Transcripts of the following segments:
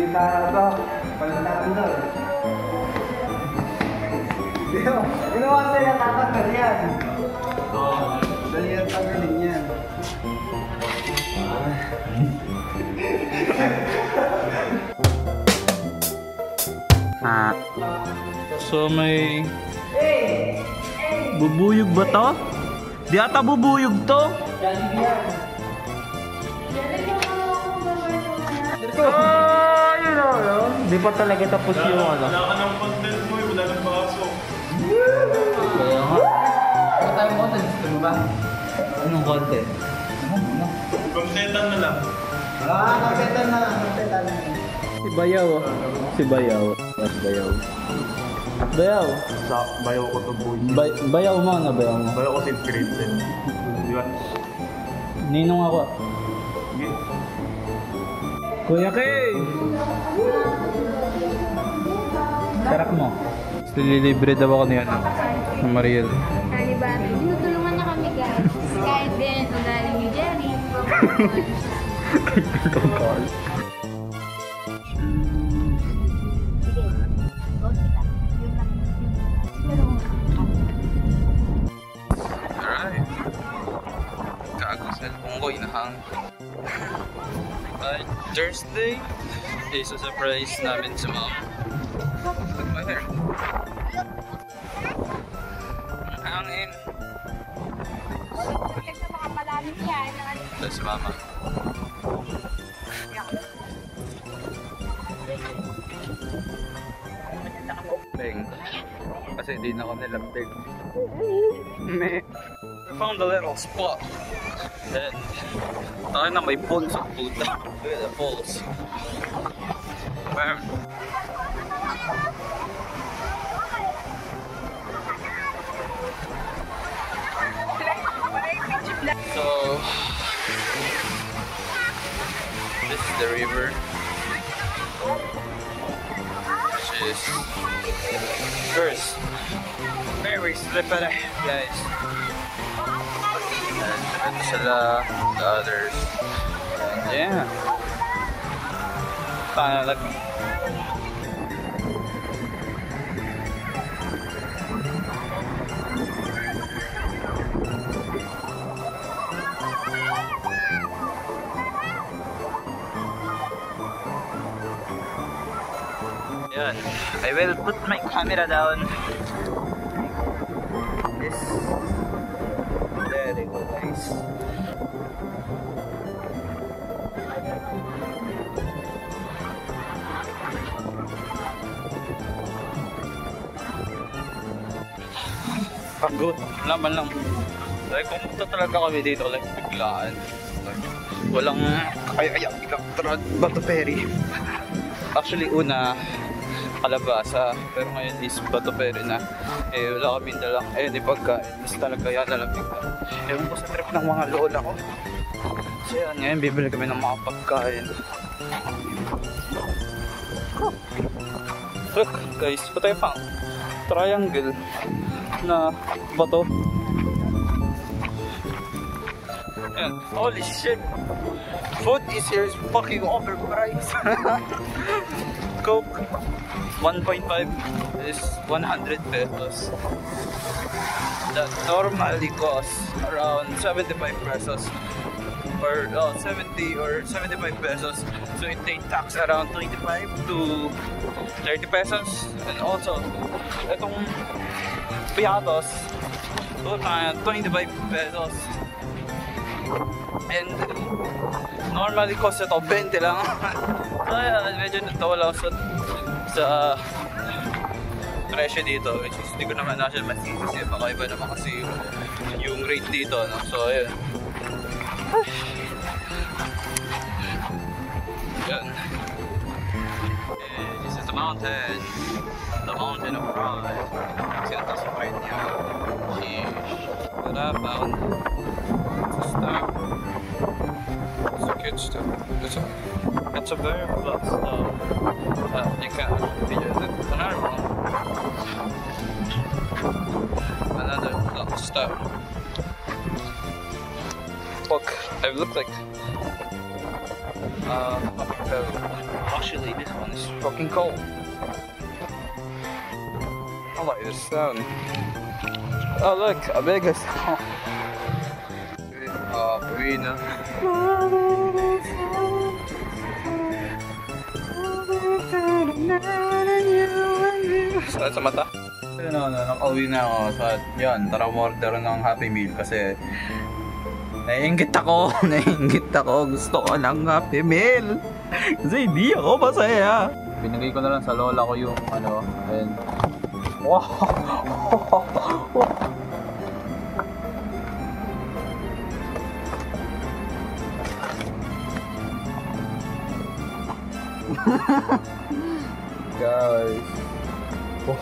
Gitara to. Palitan doon. Ginawa sa'yo tatanggal yan. Dali yan tagalin yan. So may bubuyog ba to? Di ata bubuyog to. Oh, yun o. Di pa talaga tapos yung ano. Wala ka ng content mo, wala ng pasok. Kaya nga. Ano tayong content? Gusto mo ba? Anong content? Contentan na lang. Contentan na. Contentan na. Si Bayaw. Si Bayaw. Mas Bayaw. Bayaw. Sa bayo ko to boy. Bayaw mo na bayaw mo. Bayo ko si Princeton. Di ba? Ninong ako. Sige. Kuya Kay! Sarap mo. Lilibre daw ako ni ano. Sa Mariel. Alibari, tinutulungan niya kami guys. Kahit din, ugaling ni Jerry. Alright. Gago cellphone ko, inahang. Thursday is a surprise namin sa mom. Look at my hair. Hangin. Ito mga malalim yan. Ito si mama. Bang. Kasi hindi na ako nilambig. Meh. I found a little spot. And tayo na may falls ang puta. Look at the falls. Bam. So this is the river. Which is first very slippery, guys. And ito sila, the others. And yeah. Paano like yan. I will put my camera down. This. There you go, guys. Pagod. Laman lang. Like, kung punta talaga kami dito, like, biglaan. Like, walang kaya biglang Bato Ferry. Actually, una, Kalabasa, pero ngayon is Bato Ferry na. Eh, wala kami dalang di pagkain. Mas talaga yan nalang bigla. Ewan ko sa trip ng mga lola ko. So yan, ngayon bibili kami ng mga pagkain. Look guys, ito tayo pang triangle na bato. Yan, holy shit! Food is here is fucking overpriced. Coke 1.5 is 100 pesos. That normally costs around 75 pesos or 70 or 75 pesos. So it takes tax around 25 to 30 pesos. And also, itong piatos, 25 pesos. And normally cost ito 20 lang. So yeah, medyo natawa lang sa presyo dito, which is hindi ko naman natin masisisi, baka iba naman kasi yung rate dito, no? So ayun. Yan. And this is the mountain of pride. Sintas yung right niya. Sheesh. But I found it's a star. It's a cute stuff. It's a very flat star. You can video it. Another one. Another flat star. Look, I look like Actually, this one is fucking cold. I like this sound. Oh look, a Vegas. Buena. Sakit sa mata. Nakauwi na ako. So, yun, tara order ng Happy Meal kasi naiinggit ako. Gusto ko ng Happy Meal. Kasi hindi ako masaya. Binigay ko na lang sa lola ko yung ano, and wow. Guys. Oh.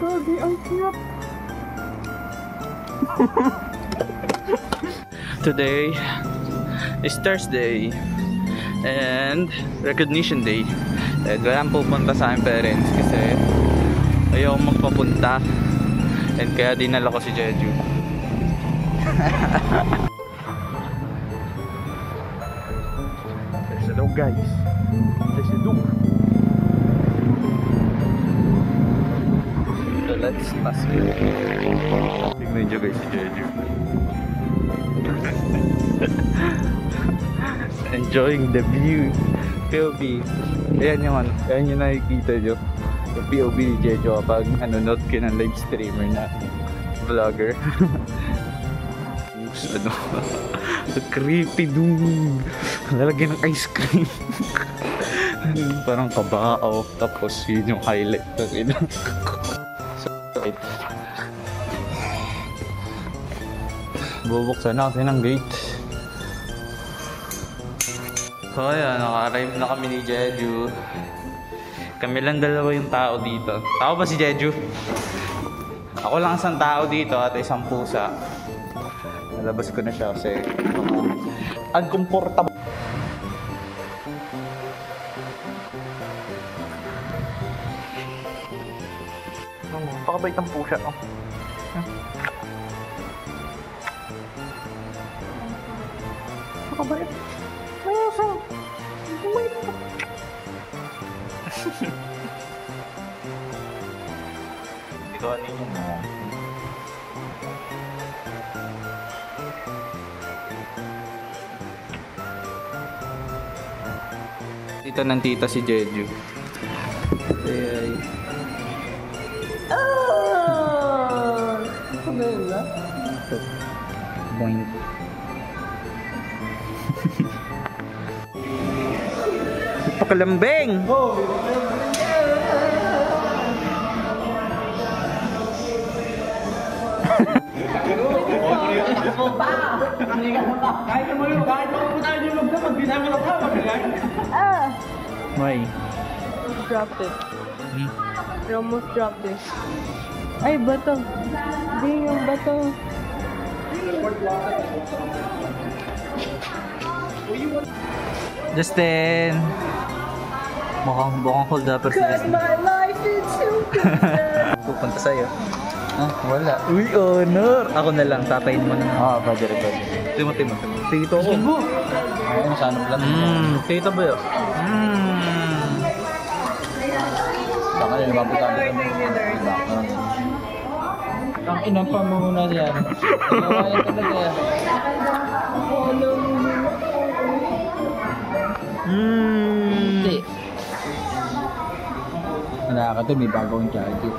Gagi, ang cute. Today is Thursday and recognition day. And walang pupunta sa aking parents kasi ayaw magpapunta. And kaya dinala ko si Jeju. There's a dog, guys. There's a dog. So let's pass it. Tingnan nyo guys si Jeju. Enjoying the view. POV. Ayan yung ano. Ayan yung nakikita nyo. Yung POV ni Jeju kapag nanonood ka ng live streamer na vlogger. Ano? Creepy dude. Lalagyan ng ice cream. Parang kabao. Tapos yun yung highlight. So, wait. Bubuksan na kasi ng gate. So ayan, naka-arrive na kami ni Jeju. Kami lang dalawa yung tao dito. Tao ba si Jeju? Ako lang isang tao dito at isang pusa. Nalabas ko na siya kasi uncomfortable. Pakabait ang pusa. Pakabait. Hindi ko ano yung dito ng tita si Jeju. Ay. Oh! Pagala. Boing. Pakalambing! Oh! Why? Dropped it. I almost dropped it. Ay, bato. Hindi yung bato. Justin! Mukhang hold up si Justin. My life is so good. Pupunta sa'yo. Ah, wala. Uy, honor! Ako na lang, tatayin mo na. Ah, pwede. Timo. Tito ko. Ayun, sana lang. Tito ba yun? Saka yun, mabutan dito. Ang inang pamumuna yan. Pagawain talaga yan. Hindi. Wala ka to, may bagong charger.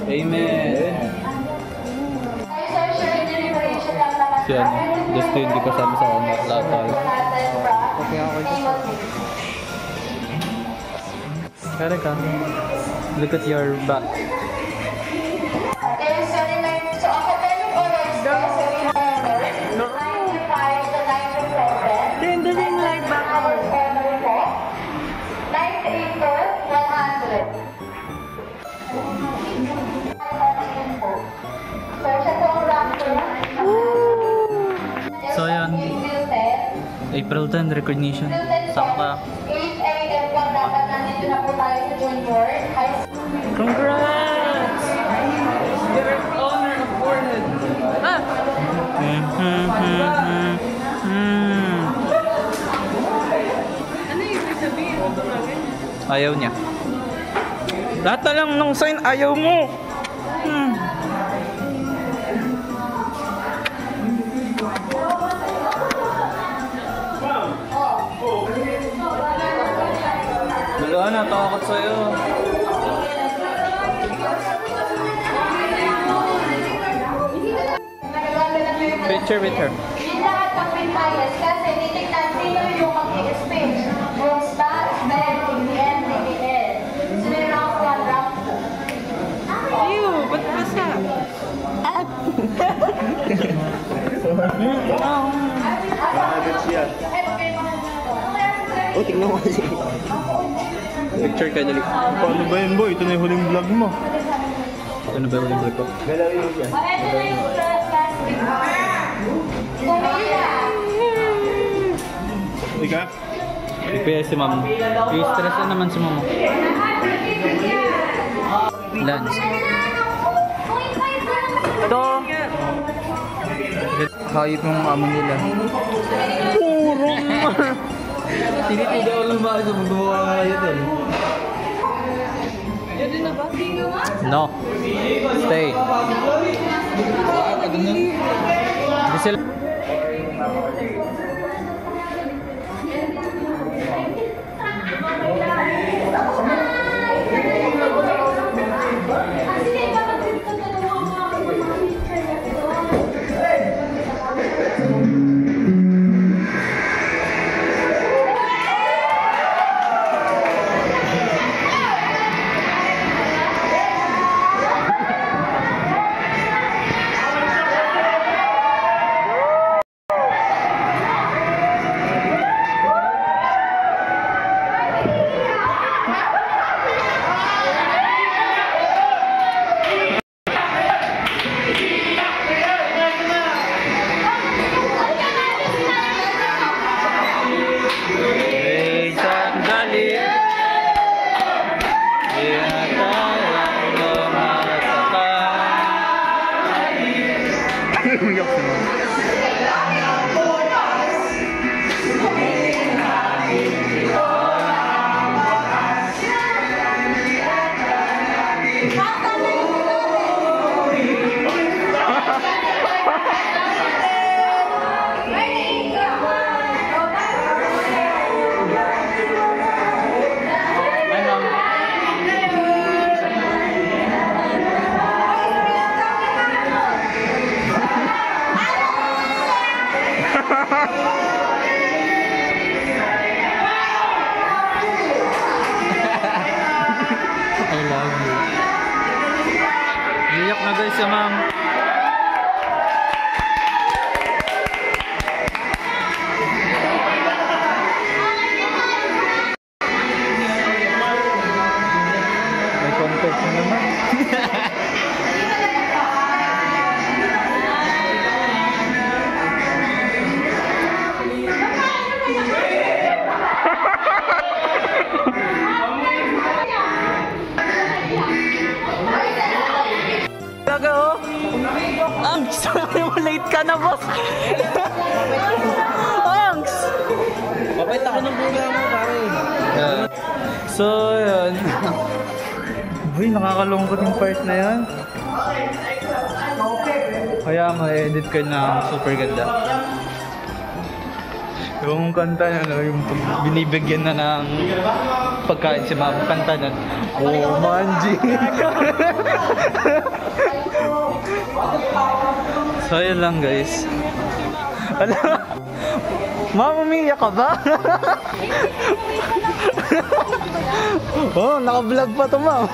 Amen. Siya, just hindi ka sabi sa honor lahat. Okay ako dito. Kaya ka, look at your back. Tendering like backward. 9 April, 100. So, siya itong rocker. April 10, recognition. Saan ka? 8 AM po dapat nandito na po tayo sa junior high school. Congrats! Direct honor of forehead. Ah! Ano yung ibig sabihin? Ayaw niya. Lahat na lang ng sign, ayaw mo! Wala na, takot sa'yo. Picture with her. Yung lahat ng pinayas kasi titignan sino yung mag-i-speech. Rose ba, Ben, TBN, TBN. Sino yung round 1, round 2? Ew, ba't basa? Agad siya. Oh, tingnan mo kasi. Picture ka, dali. Paano ba yun, boy? Ito na yung huling vlog mo. Ano ba yung vlog ko? Galawin mo siya. O, eto na yung plastic. Kumila. Ika? Kaya si ma'am. I-stress na naman si mama. Lance. Ito. Hayop yung amo nila. Puro tinitiga ko lang ba sa magbubuka nga kayo doon? Pwede na ba? No. Stay. Hindi sila. I love you. Iyak na guys, ma'am. May content na naman. Talaga oh. Angs, late ka na boss. Angs. Mapait ako ng buga mo, pare. So, yun. Uy, nakakalungkot yung part na yun. Kaya ma-edit ko na super ganda. Yung kanta na, no, yung binibigyan na ng pagkain si mama, kanta na, oh, Manji. So, yun lang guys. Alam, ma'am, umiyak ka ba? Oh, naka-vlog pa to, ma'am.